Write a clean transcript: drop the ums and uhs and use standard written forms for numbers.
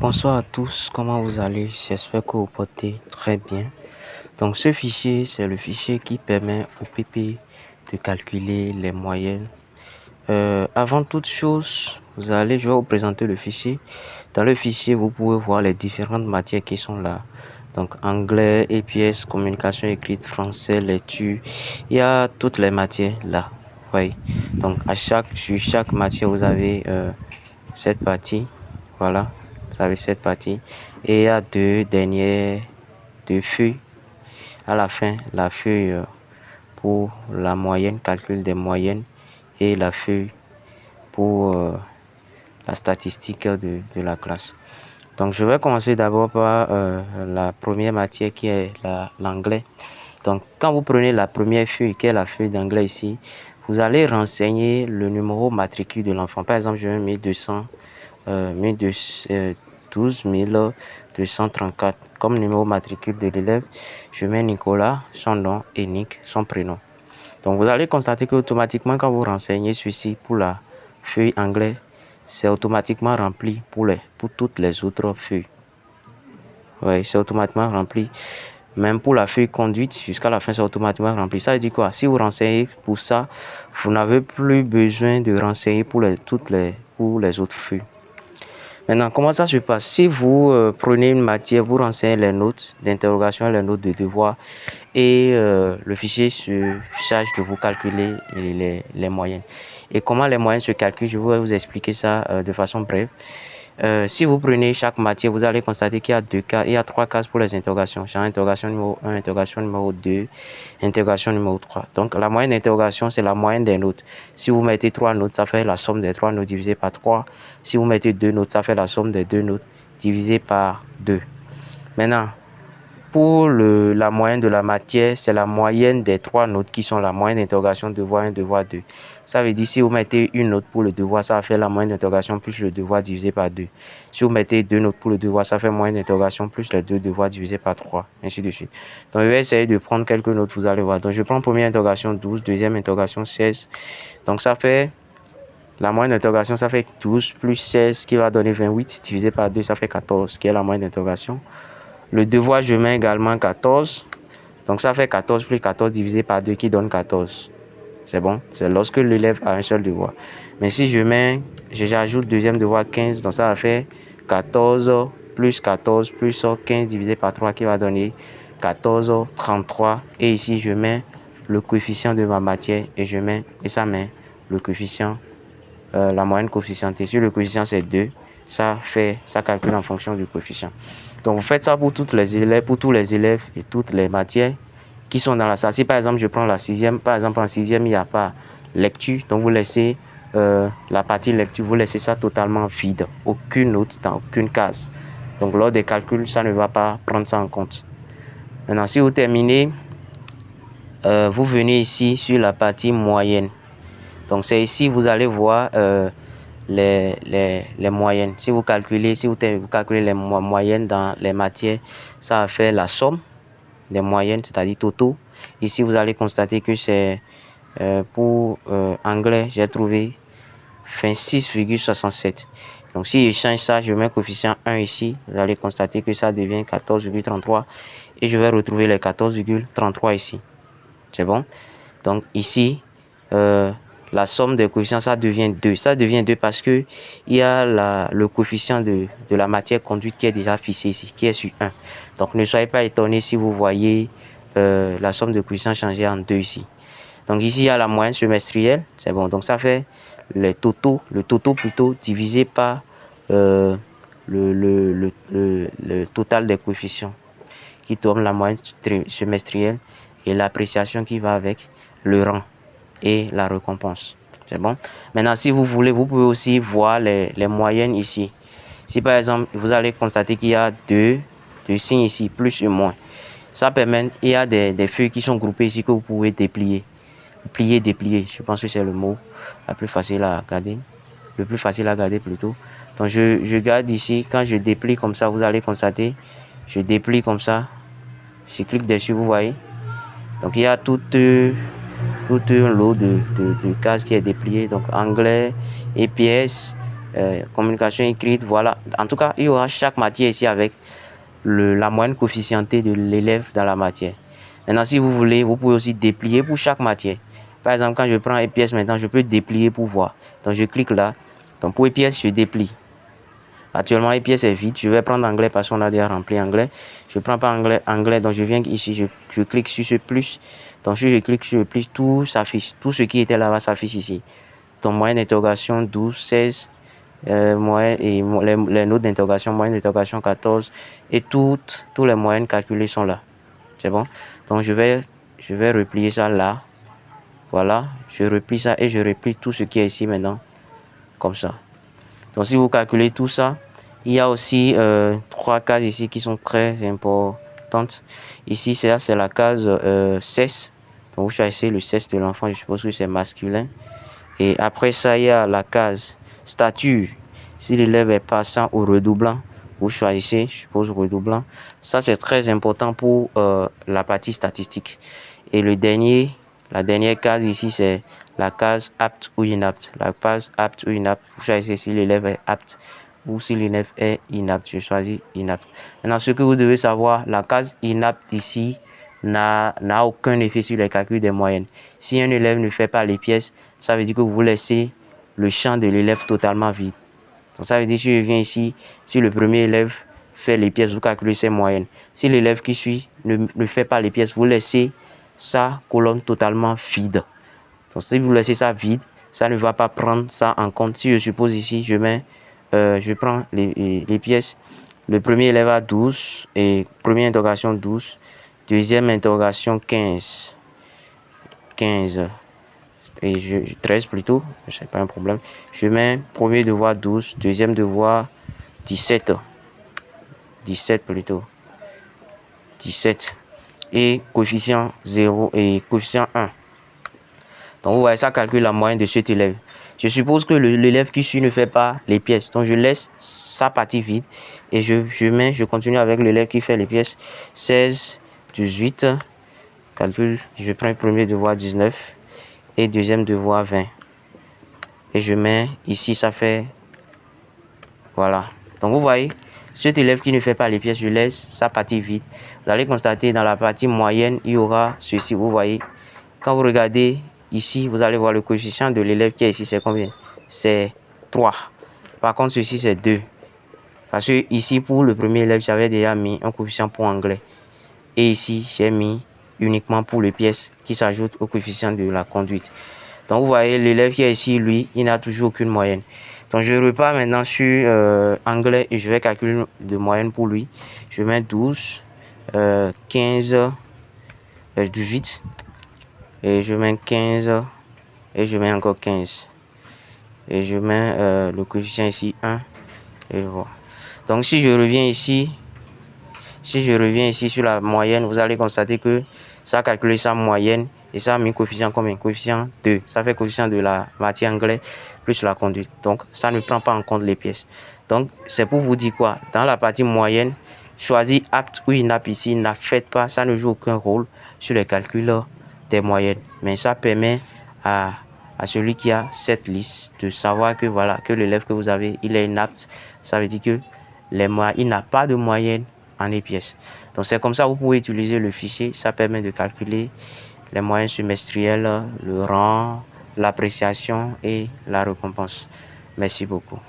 Bonsoir à tous, comment vous allez? J'espère que vous portez très bien. Donc ce fichier, c'est le fichier qui permet au PP de calculer les moyennes. Avant toute chose, je vais vous présenter le fichier. Dans le fichier, vous pouvez voir les différentes matières qui sont là. Donc anglais, EPS, communication écrite, français, lecture. Il y a toutes les matières là. Oui. Donc sur chaque matière, vous avez cette partie. Voilà. Vous avez cette partie. Et il y a deux feuilles. À la fin, la feuille pour la moyenne, calcul des moyennes, et la feuille pour la statistique de la classe. Donc je vais commencer d'abord par la première matière qui est l'anglais. Donc quand vous prenez la première feuille qui est la feuille d'anglais ici, vous allez renseigner le numéro matricule de l'enfant. Par exemple, je vais mettre 12 234 comme numéro matricule de l'élève. Je mets Nicolas, son nom, et Nick, son prénom. Donc vous allez constater que automatiquement quand vous renseignez ceci pour la feuille anglais, c'est automatiquement rempli pour toutes les autres feuilles. Oui, c'est automatiquement rempli. Même pour la feuille conduite, jusqu'à la fin, c'est automatiquement rempli. Ça veut dire quoi? Si vous renseignez pour ça, vous n'avez plus besoin de renseigner pour les autres feuilles. Maintenant, comment ça se passe? Si vous prenez une matière, vous renseignez les notes d'interrogation, les notes de devoir, et le fichier se charge de vous calculer les moyennes. Et comment les moyennes se calculent, je vais vous expliquer ça de façon brève. Si vous prenez chaque matière, vous allez constater qu'il y a il y a 3 cases pour les interrogations. Genre interrogation numéro 1, interrogation numéro 2, interrogation numéro 3. Donc la moyenne d'interrogation, c'est la moyenne des notes. Si vous mettez 3 notes, ça fait la somme des 3 notes divisé par 3. Si vous mettez 2 notes, ça fait la somme des 2 notes divisé par 2. Maintenant, pour la moyenne de la matière, c'est la moyenne des 3 notes qui sont la moyenne d'interrogation devoir 1, devoir 2. Ça veut dire si vous mettez une note pour le devoir, ça va faire la moyenne d'interrogation plus le devoir divisé par 2. Si vous mettez 2 notes pour le devoir, ça fait moyenne d'interrogation plus les 2 devoirs divisé par 3, ainsi de suite. Donc je vais essayer de prendre quelques notes, vous allez voir. Donc je prends première interrogation 12, deuxième interrogation 16. Donc ça fait la moyenne d'interrogation, ça fait 12 plus 16 qui va donner 28 divisé par 2, ça fait 14 qui est la moyenne d'interrogation. Le devoir, je mets également 14. Donc ça fait 14 plus 14 divisé par 2 qui donne 14. C'est bon? C'est lorsque l'élève a un seul devoir. Mais si j'ajoute deuxième devoir 15, donc ça va faire 14 plus 14 plus 15 divisé par 3 qui va donner 14, 33. Et ici, je mets le coefficient de ma matière et ça met le coefficient, la moyenne coefficientée. Sur le coefficient, c'est 2. Ça calcule en fonction du coefficient. Donc vous faites ça pour tous les élèves et toutes les matières qui sont dans la salle. Si par exemple je prends la 6e, par exemple en 6e il n'y a pas lecture, donc vous laissez la partie lecture, vous laissez ça totalement vide, aucune note dans aucune case. Donc lors des calculs, ça ne va pas prendre ça en compte. Maintenant si vous terminez, vous venez ici sur la partie moyenne. Donc c'est ici vous allez voir les moyennes. Si vous calculez les moyennes dans les matières, ça va faire la somme des moyennes, c'est-à-dire totaux. Ici, vous allez constater que c'est pour anglais, j'ai trouvé 26,67. Donc, si je change ça, je mets coefficient 1 ici, vous allez constater que ça devient 14,33 et je vais retrouver les 14,33 ici. C'est bon? Donc, ici, la somme des coefficients, ça devient 2. Ça devient 2 parce que il y a le coefficient de la matière conduite qui est déjà fixé ici, qui est sur 1. Donc, ne soyez pas étonnés si vous voyez la somme de coefficients changer en 2 ici. Donc, ici, il y a la moyenne semestrielle. C'est bon. Donc, ça fait le totaux plutôt divisé par le total des coefficients qui tourne la moyenne semestrielle et l'appréciation qui va avec le rang et la récompense. C'est bon? Maintenant, si vous voulez, vous pouvez aussi voir les moyennes ici. Si par exemple, vous allez constater qu'il y a deux signes ici, plus et moins. Ça permet, il y a des feuilles qui sont groupées ici que vous pouvez déplier. Plier, déplier. Je pense que c'est le mot le plus facile à garder. Le plus facile à garder plutôt. Donc, je garde ici. Quand je déplie comme ça, vous allez constater. Je déplie comme ça. Je clique dessus, vous voyez. Donc, il y a tout un lot de cases qui est déplié. Donc, anglais, EPS, communication écrite, voilà. En tout cas, il y aura chaque matière ici avec la moyenne coefficientée de l'élève dans la matière. Maintenant, si vous voulez, vous pouvez aussi déplier pour chaque matière. Par exemple, quand je prends EPS maintenant, je peux déplier pour voir. Donc, je clique là. Donc, pour EPS, je déplie. Actuellement, EPS est vide. Je vais prendre anglais parce qu'on a déjà rempli anglais. Je ne prends pas anglais, donc je viens ici, je clique sur ce plus. Donc, si je clique sur le plus, tout s'affiche. Tout ce qui était là-bas s'affiche ici. Donc, moyenne d'interrogation 12, 16, moyenne et les notes d'interrogation, moyenne d'interrogation 14. Et toutes les moyennes calculées sont là. C'est bon? Donc, je vais replier ça là. Voilà. Je replie ça et je replie tout ce qui est ici maintenant. Comme ça. Donc, si vous calculez tout ça, il y a aussi 3 cases ici qui sont très importantes. Ici, c'est la case cesse. Donc, vous choisissez le cesse de l'enfant. Je suppose que c'est masculin. Et après ça, il y a la case stature. Si l'élève est passant au redoublant, vous choisissez, je suppose, redoublant. Ça, c'est très important pour la partie statistique. Et la dernière case ici, c'est la case apte ou inapte. La case apte ou inapte, vous choisissez si l'élève est apte ou si l'élève est inapte. Je choisis inapte. Maintenant, ce que vous devez savoir, la case inapte ici n'a aucun effet sur les calculs des moyennes. Si un élève ne fait pas les pièces, ça veut dire que vous laissez le champ de l'élève totalement vide. Donc ça veut dire, si je viens ici, si le premier élève fait les pièces, vous calculez ses moyennes. Si l'élève qui suit ne fait pas les pièces, vous laissez sa colonne totalement vide. Donc si vous laissez ça vide, ça ne va pas prendre ça en compte. Si je suppose ici, je prends les pièces. Le premier élève a 12 et première interrogation 12, deuxième interrogation 15 et 13 plutôt, c'est pas un problème. Je mets premier devoir 12, deuxième devoir 17 plutôt, 17 et coefficient 0 et coefficient 1. Donc vous voyez, ça calcule la moyenne de cet élève. Je suppose que l'élève qui suit ne fait pas les pièces, donc je laisse sa partie vide et je continue avec l'élève qui fait les pièces. 16, 18, calcul, je prends le premier devoir 19 et deuxième devoir 20 et je mets ici, ça fait, voilà. Donc vous voyez, cet élève qui ne fait pas les pièces, je laisse sa partie vide. Vous allez constater dans la partie moyenne, il y aura ceci. Vous voyez, quand vous regardez ici, vous allez voir le coefficient de l'élève qui est ici, c'est combien? C'est 3. Par contre, ceci, c'est 2. Parce que ici, pour le premier élève, j'avais déjà mis un coefficient pour anglais. Et ici, j'ai mis uniquement pour les pièces qui s'ajoutent au coefficient de la conduite. Donc, vous voyez, l'élève qui est ici, lui, il n'a toujours aucune moyenne. Donc, je repars maintenant sur anglais et je vais calculer de moyenne pour lui. Je mets 12, 15, 18 et je mets 15 et je mets encore 15. Et je mets le coefficient ici 1 et voilà. Donc, si je reviens ici sur la moyenne, vous allez constater que ça a calculé sa moyenne et ça a mis coefficient combien? Coefficient 2. Ça fait coefficient de la matière anglais plus la conduite. Donc, ça ne prend pas en compte les pièces. Donc, c'est pour vous dire quoi? Dans la partie moyenne, choisir apte ou inapte ici, n'a fait pas, ça ne joue aucun rôle sur les calculs des moyennes. Mais ça permet à celui qui a cette liste de savoir que voilà, que l'élève que vous avez, il est inapte. Ça veut dire que il n'a pas de moyenne en EPS. Donc c'est comme ça que vous pouvez utiliser le fichier. Ça permet de calculer les moyennes semestrielles, le rang, l'appréciation et la récompense. Merci beaucoup.